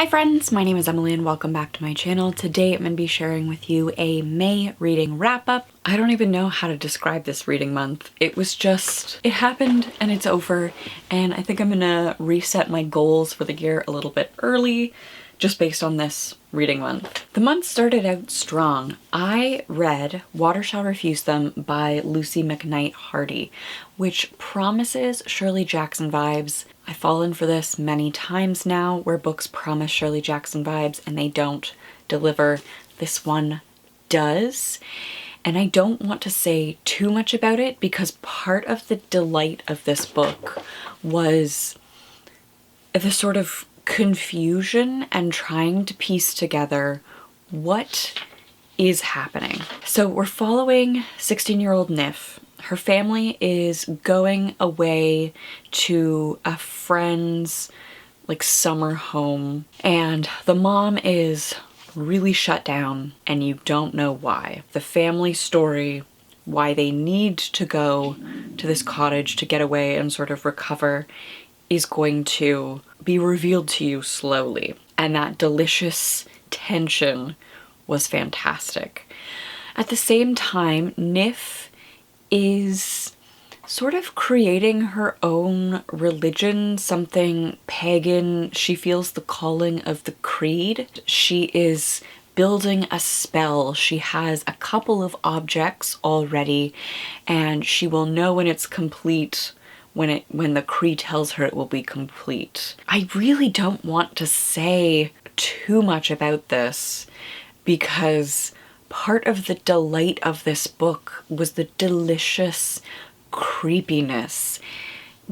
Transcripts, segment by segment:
Hi friends, my name is Emily and welcome back to my channel. Today I'm going to be sharing with you a May reading wrap-up. I don't even know how to describe this reading month. It happened and it's over, and I think I'm gonna reset my goals for the year a little bit early just based on this reading month. The month started out strong. I read Water Shall Refuse Them by Lucy McKnight Hardy, which promises Shirley Jackson vibes. I've fallen for this many times now where books promise Shirley Jackson vibes and they don't deliver. This one does. And I don't want to say too much about it because part of the delight of this book was the sort of confusion and trying to piece together what is happening. So we're following 16-year-old Nif. Her family is going away to a friend's summer home, and the mom is really shut down and you don't know why. The family story, why they need to go to this cottage to get away and sort of recover, is going to be revealed to you slowly. And that delicious tension was fantastic. At the same time, Nif is sort of creating her own religion, something pagan. She feels the calling of the creed. She is building a spell. She has a couple of objects already, and she will know when it's complete when the creed tells her it will be complete. I really don't want to say too much about this because part of the delight of this book was the delicious creepiness.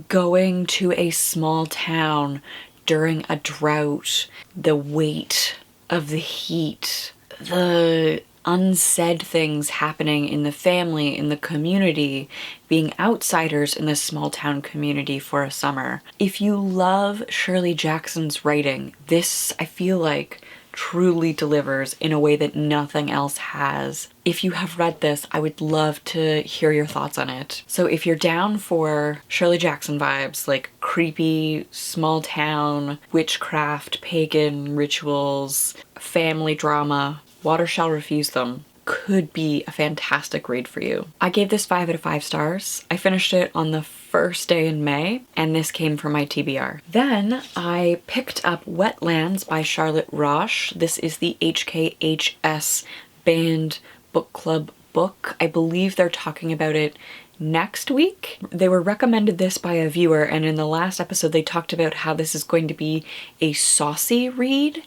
Going to a small town during a drought, the weight of the heat, the unsaid things happening in the family, in the community, being outsiders in this small town community for a summer. If you love Shirley Jackson's writing, this, I feel like, truly delivers in a way that nothing else has. If you have read this, I would love to hear your thoughts on it. So if you're down for Shirley Jackson vibes, like creepy, small town, witchcraft, pagan rituals, family drama, Water Shall Refuse Them could be a fantastic read for you. I gave this 5 out of 5 stars. I finished it on the first day in May, and this came from my TBR. Then I picked up Wetlands by Charlotte Roche. This is the HKHS Banned Book Club book. I believe they're talking about it next week. They were recommended this by a viewer, and in the last episode they talked about how this is going to be a saucy read.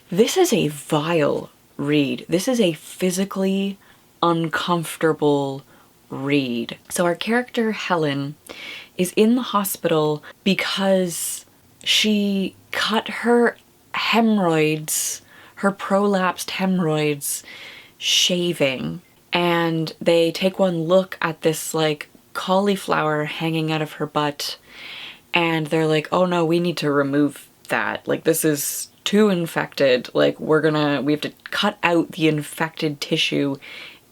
This is a vile read. This is a physically uncomfortable read. So our character Helen is in the hospital because she cut her hemorrhoids, her prolapsed hemorrhoids, shaving, and they take one look at this cauliflower hanging out of her butt and they're like, oh no, we need to remove that. This is too infected. We have to cut out the infected tissue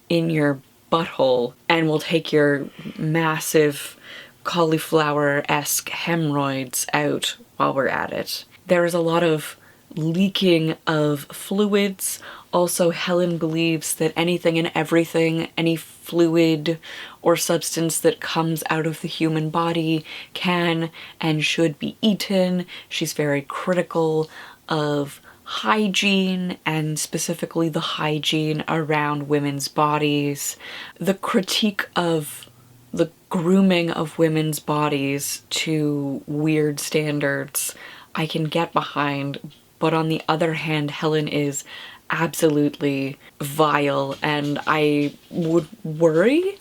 in your butthole and we'll take your massive cauliflower-esque hemorrhoids out while we're at it. There is a lot of leaking of fluids. Also, Helen believes that anything and everything, any fluid or substance that comes out of the human body can and should be eaten. She's very critical of hygiene, and specifically the hygiene around women's bodies. The critique of the grooming of women's bodies to weird standards I can get behind, but on the other hand, Helen is absolutely vile, and I would worry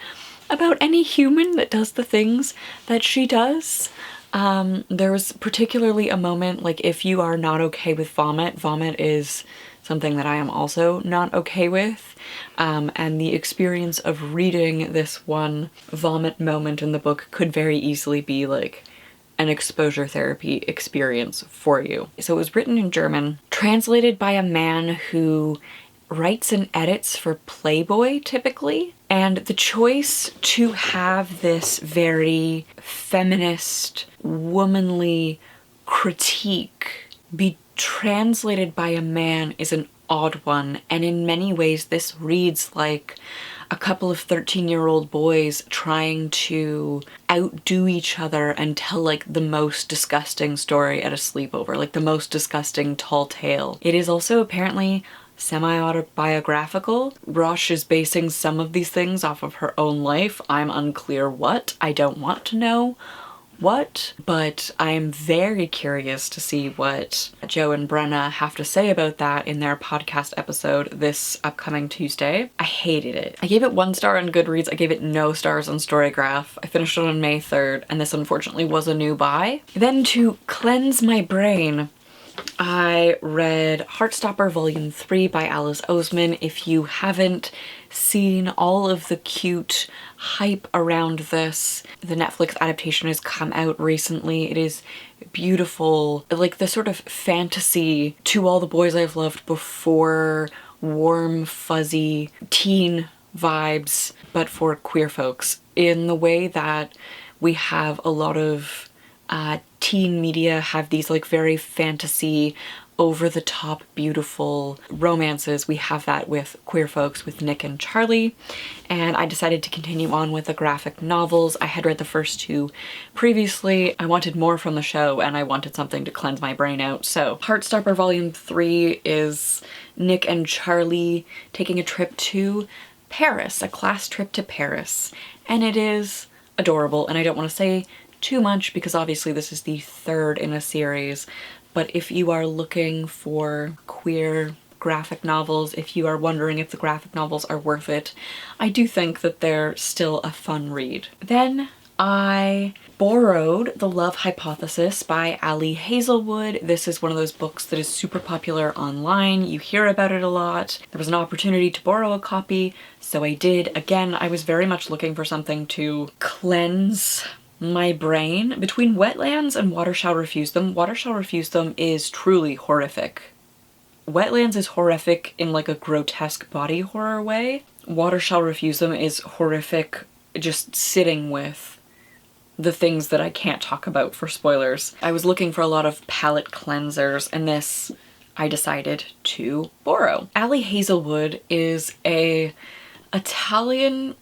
about any human that does the things that she does. There was particularly a moment, if you are not okay with vomit, vomit is something that I am also not okay with, and the experience of reading this one vomit moment in the book could very easily be an exposure therapy experience for you. So it was written in German, translated by a man who writes and edits for Playboy typically, and the choice to have this very feminist, womanly critique be translated by a man is an odd one, and in many ways this reads like a couple of 13-year-old boys trying to outdo each other and tell like the most disgusting story at a sleepover, like the most disgusting tall tale. It is also apparently semi-autobiographical. Rosh is basing some of these things off of her own life. I'm unclear what. I don't want to know what, but I am very curious to see what Joe and Brenna have to say about that in their podcast episode this upcoming Tuesday. I hated it. I gave it 1 star on Goodreads. I gave it no stars on Storygraph. I finished it on May 3rd, and this unfortunately was a new buy. Then to cleanse my brain, I read Heartstopper Volume 3 by Alice Oseman. If you haven't seen all of the cute hype around this, the Netflix adaptation has come out recently. It is beautiful, like the sort of fantasy To All the Boys I've Loved Before, warm, fuzzy teen vibes, but for queer folks, in the way that we have a lot of teen media have these like very fantasy, over-the-top beautiful romances. We have that with queer folks, with Nick and Charlie, and I decided to continue on with the graphic novels. I had read the first 2 previously. I wanted more from the show and I wanted something to cleanse my brain out. So Heartstopper Volume 3 is Nick and Charlie taking a trip to Paris, a class trip to Paris, and it is adorable. And I don't want to say too much because obviously this is the 3rd in a series, but if you are looking for queer graphic novels, if you are wondering if the graphic novels are worth it, I do think that they're still a fun read. Then I borrowed The Love Hypothesis by Ali Hazelwood. This is one of those books that is super popular online. You hear about it a lot. There was an opportunity to borrow a copy, so I did. Again, I was very much looking for something to cleanse my brain. Between Wetlands and Water Shall Refuse Them, Water Shall Refuse Them is truly horrific. Wetlands is horrific in like a grotesque body horror way. Water Shall Refuse Them is horrific just sitting with the things that I can't talk about for spoilers. I was looking for a lot of palate cleansers, and this I decided to borrow. Ali Hazelwood is a Italian-born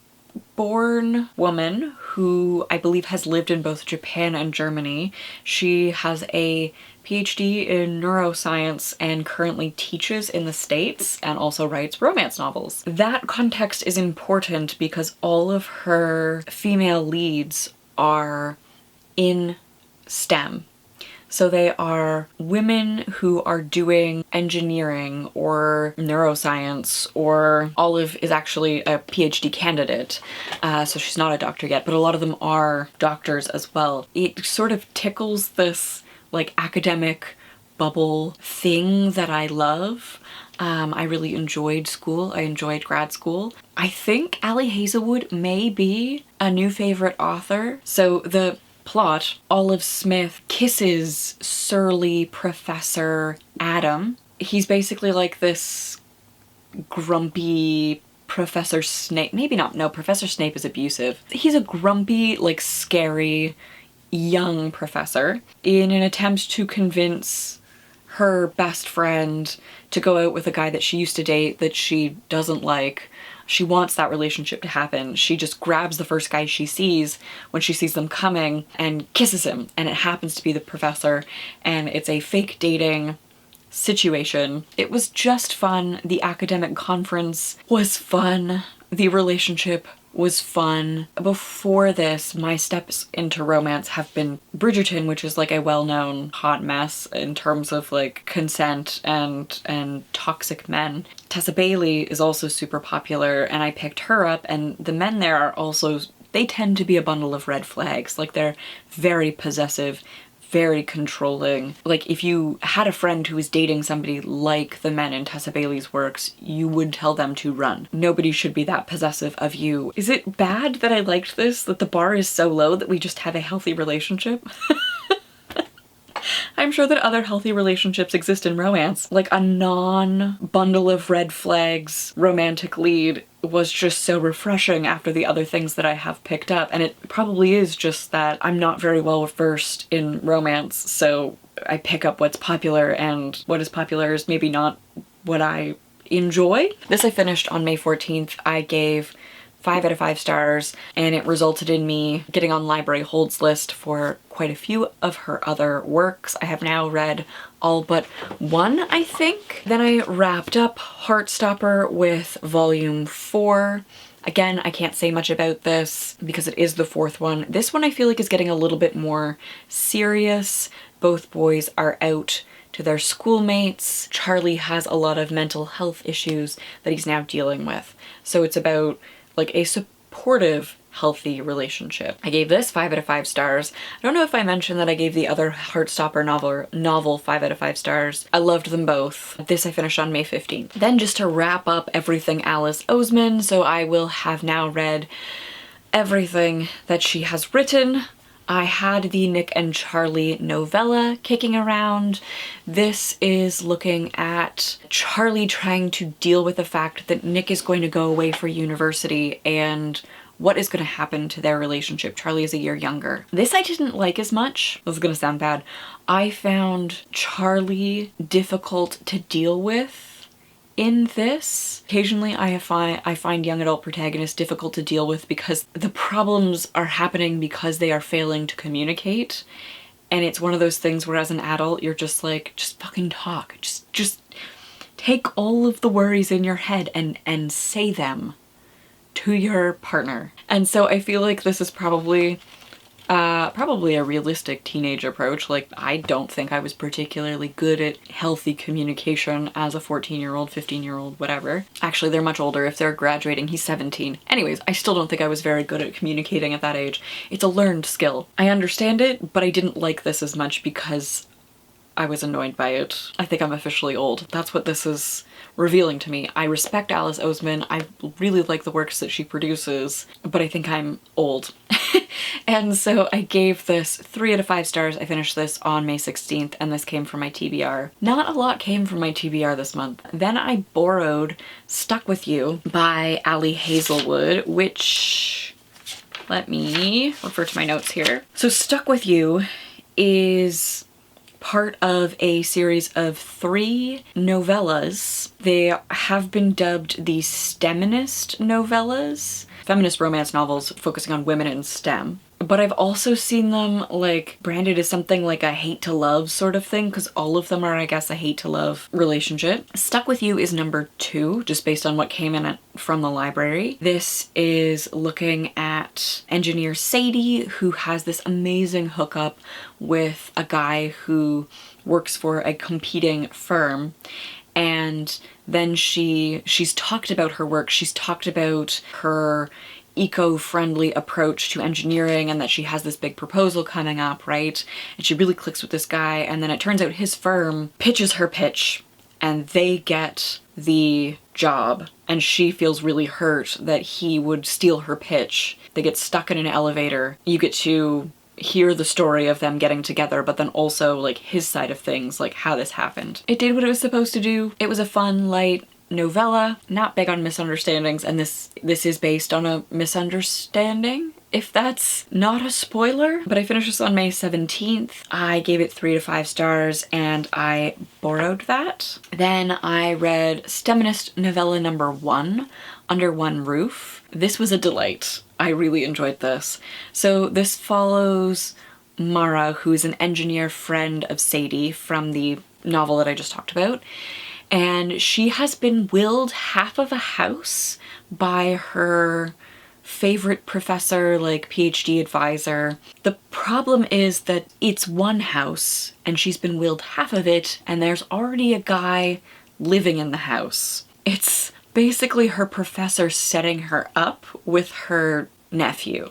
woman who I believe has lived in both Japan and Germany. She has a PhD in neuroscience and currently teaches in the States and also writes romance novels. That context is important because all of her female leads are in STEM. So they are women who are doing engineering or neuroscience, or Olive is actually a PhD candidate, so she's not a doctor yet, but a lot of them are doctors as well. It sort of tickles this like academic bubble thing that I love. I really enjoyed school. I enjoyed grad school. I think Ali Hazelwood may be a new favorite author. So the plot, Olive Smith kisses surly Professor Adam. He's basically like this grumpy Professor Snape. Maybe not, no, Professor Snape is abusive. He's a grumpy, like scary, young professor in an attempt to convince her best friend to go out with a guy that she used to date that she doesn't like. She wants that relationship to happen. She just grabs the first guy she sees when she sees them coming and kisses him, and it happens to be the professor, and it's a fake dating situation. It was just fun. The academic conference was fun. The relationship was fun. Before this, my steps into romance have been Bridgerton, which is like a well-known hot mess in terms of like consent and toxic men. Tessa Bailey is also super popular, and I picked her up, and the men there are also, they tend to be a bundle of red flags. Like they're very possessive, very controlling. Like if you had a friend who was dating somebody like the men in Tessa Bailey's works, you would tell them to run. Nobody should be that possessive of you. Is it bad that I liked this? That the bar is so low that we just have a healthy relationship? I'm sure that other healthy relationships exist in romance. Like a non-bundle of red flags romantic lead was just so refreshing after the other things that I have picked up. And it probably is just that I'm not very well versed in romance, so I pick up what's popular, and what is popular is maybe not what I enjoy. This I finished on May 14th. I gave 5 out of 5 stars, and it resulted in me getting on library holds list for quite a few of her other works. I have now read all but one, I think. Then I wrapped up Heartstopper with volume 4. Again, I can't say much about this because it is the 4th one. This one I feel like is getting a little bit more serious. Both boys are out to their schoolmates. Charlie has a lot of mental health issues that he's now dealing with. So it's about like a supportive, healthy relationship. I gave this 5 out of 5 stars. I don't know if I mentioned that I gave the other Heartstopper novel 5 out of 5 stars. I loved them both. This I finished on May 15th. Then just to wrap up everything Alice Oseman, so I will have now read everything that she has written. I had the Nick and Charlie novella kicking around. This is looking at Charlie trying to deal with the fact that Nick is going to go away for university and what is going to happen to their relationship. Charlie is a year younger. This I didn't like as much. This is going to sound bad. I found Charlie difficult to deal with in this. Occasionally I find young adult protagonists difficult to deal with because the problems are happening because they are failing to communicate. And it's one of those things where as an adult you're just like, just fucking talk. Just take all of the worries in your head and say them to your partner. And so I feel like this is probably a realistic teenage approach. Like, I don't think I was particularly good at healthy communication as a 14-year-old, 15-year-old, whatever. Actually, they're much older. If they're graduating, he's 17. Anyways, I still don't think I was very good at communicating at that age. It's a learned skill. I understand it, but I didn't like this as much because I was annoyed by it. I think I'm officially old. That's what this is revealing to me. I respect Alice Oseman. I really like the works that she produces, but I think I'm old. And so I gave this 3 out of 5 stars. I finished this on May 16th, and this came from my TBR. Not a lot came from my TBR this month. Then I borrowed Stuck With You by Ali Hazelwood, which, let me refer to my notes here. So Stuck With You is part of a series of 3 novellas. They have been dubbed the STEMinist novellas, feminist romance novels focusing on women in STEM. But I've also seen them like branded as something like a hate to love sort of thing, because all of them are, I guess, a hate to love relationship. Stuck With You is number 2, just based on what came in from the library. This is looking at engineer Seji, who has this amazing hookup with a guy who works for a competing firm. And then she's talked about her work, she's talked about her eco-friendly approach to engineering and that she has this big proposal coming up, right? And she really clicks with this guy, and then it turns out his firm pitches her pitch and they get the job, and she feels really hurt that he would steal her pitch. They get stuck in an elevator. You get to hear the story of them getting together, but then also like his side of things, like how this happened. It did what it was supposed to do. It was a fun, light novella, not big on misunderstandings, and this is based on a misunderstanding, if that's not a spoiler. But I finished this on May 17th. I gave it 3 to 5 stars and I borrowed that. Then I read STEMinist novella number 1, Under One Roof. This was a delight. I really enjoyed this. So this follows Mara, who's an engineer friend of Sadie from the novel that I just talked about. And she has been willed half of a house by her favorite professor, like PhD advisor. The problem is that it's one house and she's been willed half of it, and there's already a guy living in the house. It's basically her professor setting her up with her nephew.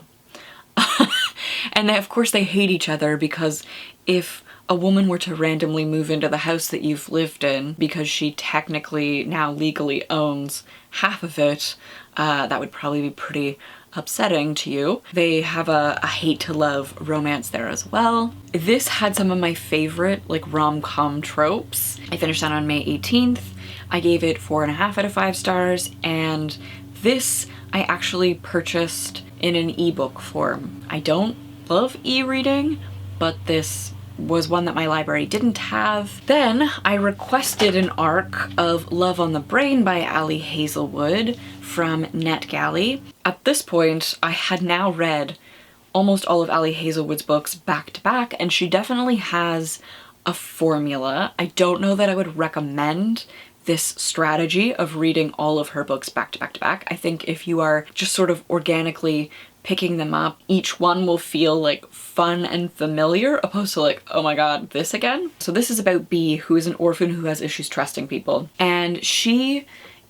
And of course they hate each other, because if a woman were to randomly move into the house that you've lived in, because she technically now legally owns half of it, that would probably be pretty upsetting to you. They have a hate to love romance there as well. This had some of my favorite like rom-com tropes. I finished that on May 18th. I gave it 4.5 out of 5 stars, and this I actually purchased in an ebook form. I don't love e-reading, but this was one that my library didn't have. Then I requested an arc of Love on the Brain by Ali Hazelwood from NetGalley. At this point, I had now read almost all of Ali Hazelwood's books back to back, and she definitely has a formula. I don't know that I would recommend this strategy of reading all of her books back to back to back. I think if you are just sort of organically picking them up, each one will feel like fun and familiar, opposed to like, oh my god, this again? So this is about Bee, who is an orphan who has issues trusting people. And she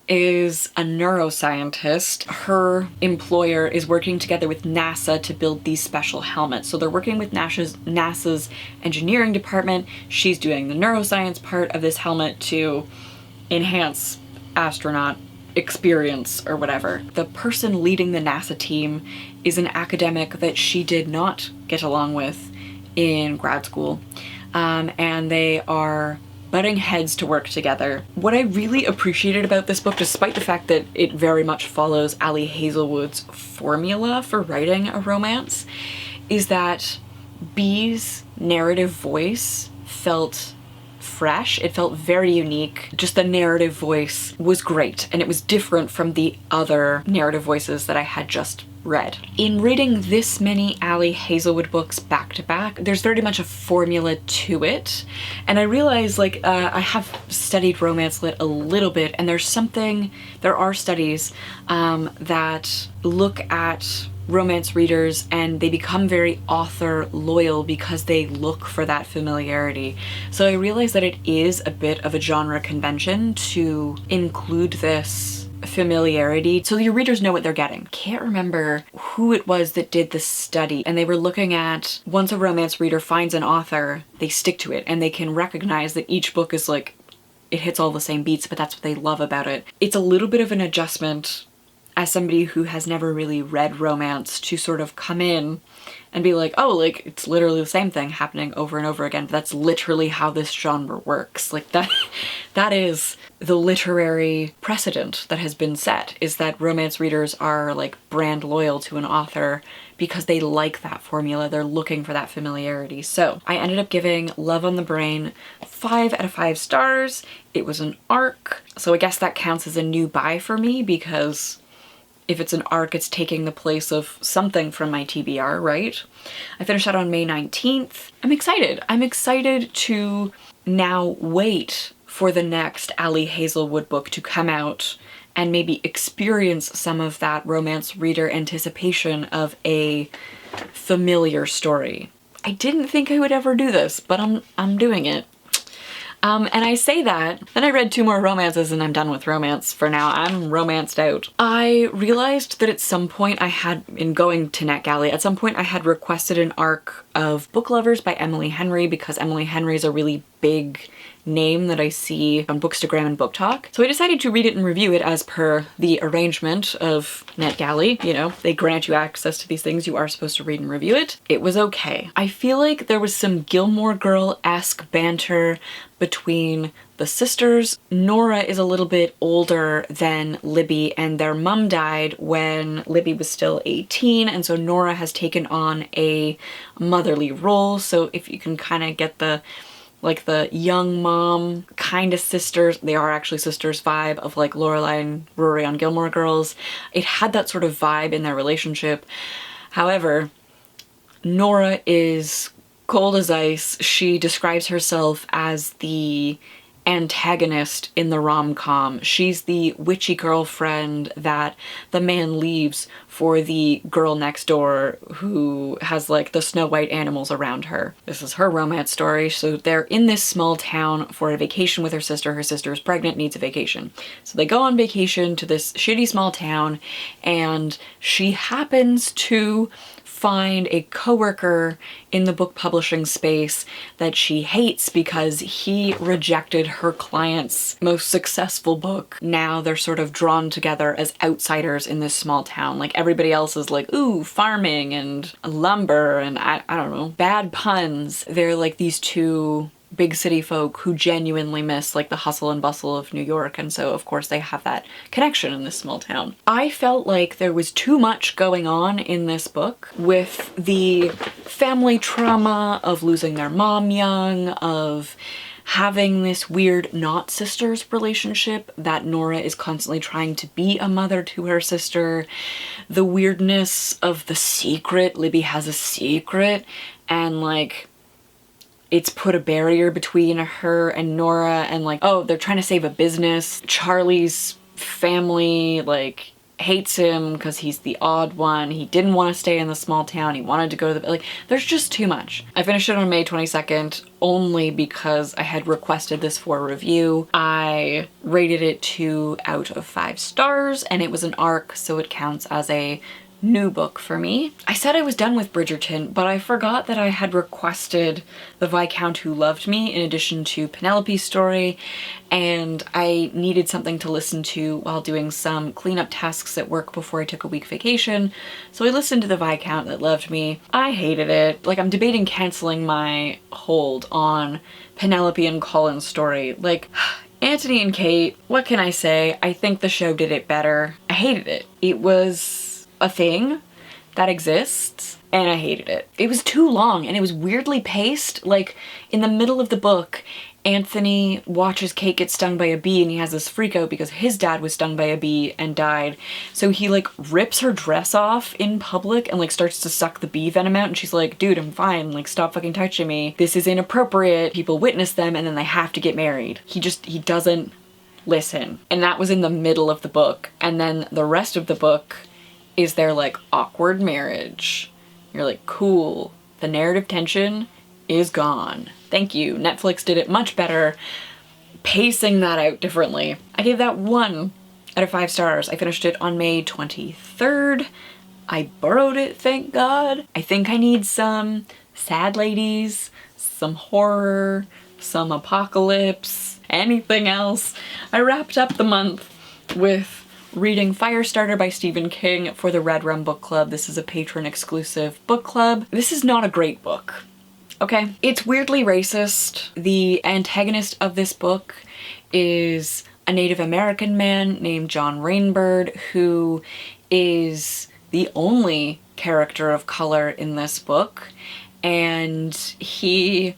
is a neuroscientist. Her employer is working together with NASA to build these special helmets. So they're working with NASA's engineering department. She's doing the neuroscience part of this helmet to enhance astronaut experience or whatever. The person leading the NASA team is an academic that she did not get along with in grad school. And they are butting heads to work together. What I really appreciated about this book, despite the fact that it very much follows Ali Hazelwood's formula for writing a romance, is that Bee's narrative voice felt fresh. It felt very unique. Just the narrative voice was great, and it was different from the other narrative voices that I had just read. In reading this many Ali Hazelwood books back to back, there's very much a formula to it, and I realize like I have studied romance lit a little bit, and there are studies that look at romance readers and they become very author loyal because they look for that familiarity. So I realize that it is a bit of a genre convention to include this familiarity so your readers know what they're getting. Can't remember who it was that did the study, and they were looking at once a romance reader finds an author, they stick to it and they can recognize that each book is like, it hits all the same beats, but that's what they love about it. It's a little bit of an adjustment as somebody who has never really read romance to sort of come in and be like, oh, like it's literally the same thing happening over and over again. But that's literally how this genre works. Like that is the literary precedent that has been set, is that romance readers are like brand loyal to an author because they like that formula. They're looking for that familiarity. So I ended up giving Love on the Brain 5 out of 5 stars. It was an arc. So I guess that counts as a new buy for me, because if it's an arc, it's taking the place of something from my TBR, right? I finished that on May 19th. I'm excited. I'm excited to now wait for the next Ali Hazelwood book to come out and maybe experience some of that romance reader anticipation of a familiar story. I didn't think I would ever do this, but I'm doing it. And I say that, then I read 2 more romances and I'm done with romance for now. I'm romanced out. I realized that at some point I had, in going to NetGalley, at some point I had requested an arc of Book Lovers by Emily Henry, because Emily Henry is a really big name that I see on Bookstagram and Book Talk. So I decided to read it and review it as per the arrangement of NetGalley. You know, they grant you access to these things, you are supposed to read and review it. It was okay. I feel like there was some Gilmore Girl-esque banter between the sisters. Nora is a little bit older than Libby, and their mom died when Libby was still 18, and so Nora has taken on a motherly role. So if you can kind of get the young mom kind of sisters, they are actually sisters vibe of like Lorelai and Rory on Gilmore Girls. It had that sort of vibe in their relationship. However, Nora is cold as ice. She describes herself as the antagonist in the rom-com. She's the witchy girlfriend that the man leaves for the girl next door who has like the Snow White animals around her. This is her romance story. So they're in this small town for a vacation with her sister. Her sister is pregnant, needs a vacation. So they go on vacation to this shitty small town, and she happens to find a coworker in the book publishing space that she hates because he rejected her client's most successful book. Now they're sort of drawn together as outsiders in this small town. Like everybody else is like, ooh, farming and lumber and I don't know, bad puns. They're like these two big city folk who genuinely miss like the hustle and bustle of New York, and so of course they have that connection in this small town. I felt like there was too much going on in this book with the family trauma of losing their mom young, of having this weird not sisters relationship that Nora is constantly trying to be a mother to her sister, the weirdness of the secret. Libby has a secret, and like it's put a barrier between her and Nora, and like, oh, they're trying to save a business. Charlie's family like hates him because he's the odd one. He didn't want to stay in the small town. He wanted to go to the, like, there's just too much. I finished it on May 22nd only because I had requested this for review. I rated it 2 out of 5 stars, and it was an ARC, so it counts as a new book for me. I said I was done with Bridgerton, but I forgot that I had requested The Viscount Who Loved Me in addition to Penelope's story, and I needed something to listen to while doing some cleanup tasks at work before I took a week vacation, so I listened to The Viscount That Loved Me. I hated it. Like, I'm debating canceling my hold on Penelope and Colin's story. Like, Anthony and Cait, what can I say? I think the show did it better. I hated it. It was a thing that exists, and I hated it. It was too long, and it was weirdly paced. Like, in the middle of the book, Anthony watches Cait get stung by a bee, and he has this freak out because his dad was stung by a bee and died. So he like rips her dress off in public and like starts to suck the bee venom out, and she's like, dude, I'm fine, like stop fucking touching me. This is inappropriate. People witness them and then they have to get married. He doesn't listen. And that was in the middle of the book. And then the rest of the book is their like awkward marriage. You're like, cool, the narrative tension is gone. Thank you. Netflix did it much better, pacing that out differently. I gave that 1 out of 5 stars. I finished it on May 23rd. I borrowed it, thank God. I think I need some sad ladies, some horror, some apocalypse, anything else. I wrapped up the month with reading Firestarter by Stephen King for the Red Rum Book Club. This is a patron exclusive book club. This is not a great book, okay? It's weirdly racist. The antagonist of this book is a Native American man named John Rainbird, who is the only character of color in this book, and he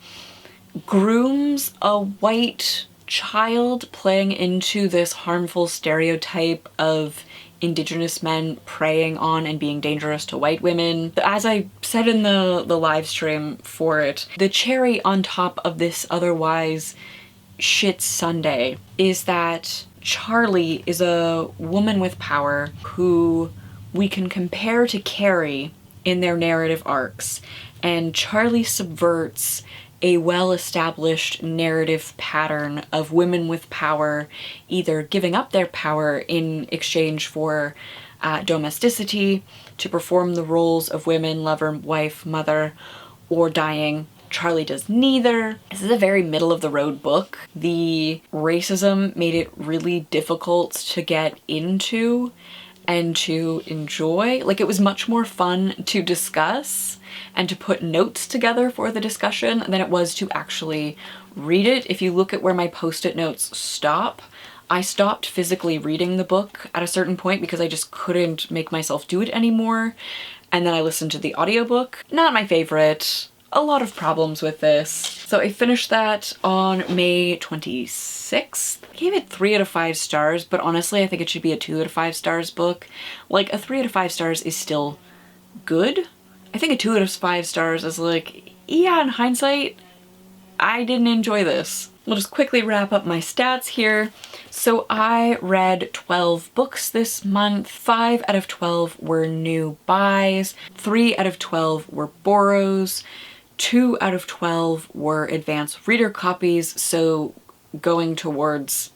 grooms a white child playing into this harmful stereotype of Indigenous men preying on and being dangerous to white women. As I said in the live stream for it, the cherry on top of this otherwise shit sundae is that Charlie is a woman with power who we can compare to Carrie in their narrative arcs, and Charlie subverts a well-established narrative pattern of women with power either giving up their power in exchange for domesticity, to perform the roles of women, lover, wife, mother, or dying. Charlie does neither. This is a very middle-of-the-road book. The racism made it really difficult to get into and to enjoy. Like, it was much more fun to discuss and to put notes together for the discussion than it was to actually read it. If you look at where my post-it notes stop, I stopped physically reading the book at a certain point because I just couldn't make myself do it anymore. And then I listened to the audiobook. Not my favorite. A lot of problems with this. So I finished that on May 26th. I gave it 3 out of 5 stars, but honestly I think it should be a 2 out of 5 stars book. Like, a 3 out of 5 stars is still good. I think a 2 out of 5 stars is like, yeah, in hindsight, I didn't enjoy this. We'll just quickly wrap up my stats here. So I read 12 books this month. 5 out of 12 were new buys. 3 out of 12 were borrows. 2 out of 12 were advanced reader copies, so going towards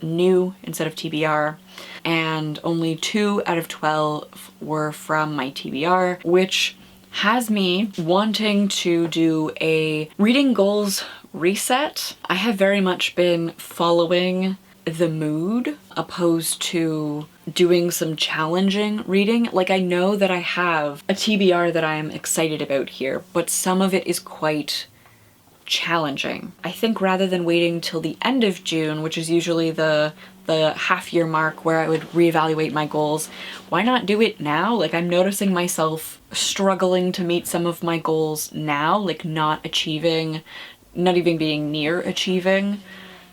new instead of TBR. And only 2 out of 12 were from my TBR, which has me wanting to do a reading goals reset. I have very much been following the mood opposed to doing some challenging reading. Like, I know that I have a TBR that I am excited about here, but some of it is quite challenging. I think rather than waiting till the end of June, which is usually the half-year mark where I would reevaluate my goals, why not do it now? Like, I'm noticing myself struggling to meet some of my goals now, like not even being near achieving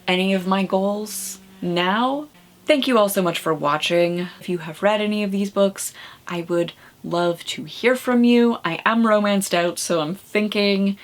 any of my goals now. Thank you all so much for watching. If you have read any of these books, I would love to hear from you. I am romanced out, so I'm thinking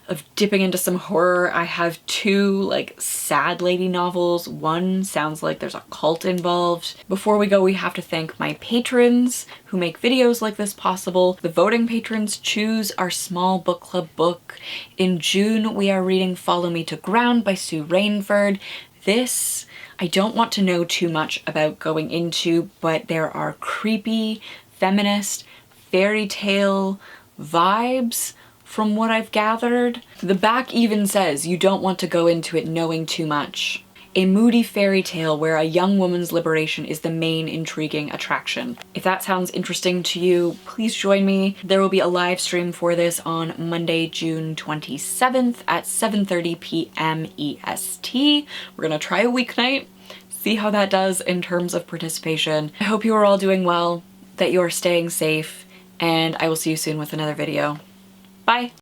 of dipping into some horror. I have 2 like sad lady novels. One sounds like there's a cult involved. Before we go, we have to thank my patrons who make videos like this possible. The voting patrons choose our small book club book. In June, we are reading Follow Me to Ground by Sue Rainford. This, I don't want to know too much about going into, but there are creepy, feminist, fairy tale vibes from what I've gathered. The back even says you don't want to go into it knowing too much. A moody fairy tale where a young woman's liberation is the main intriguing attraction. If that sounds interesting to you, please join me. There will be a live stream for this on Monday, June 27th at 7:30 p.m. EST. We're gonna try a weeknight, see how that does in terms of participation. I hope you are all doing well, that you are staying safe, and I will see you soon with another video. Bye!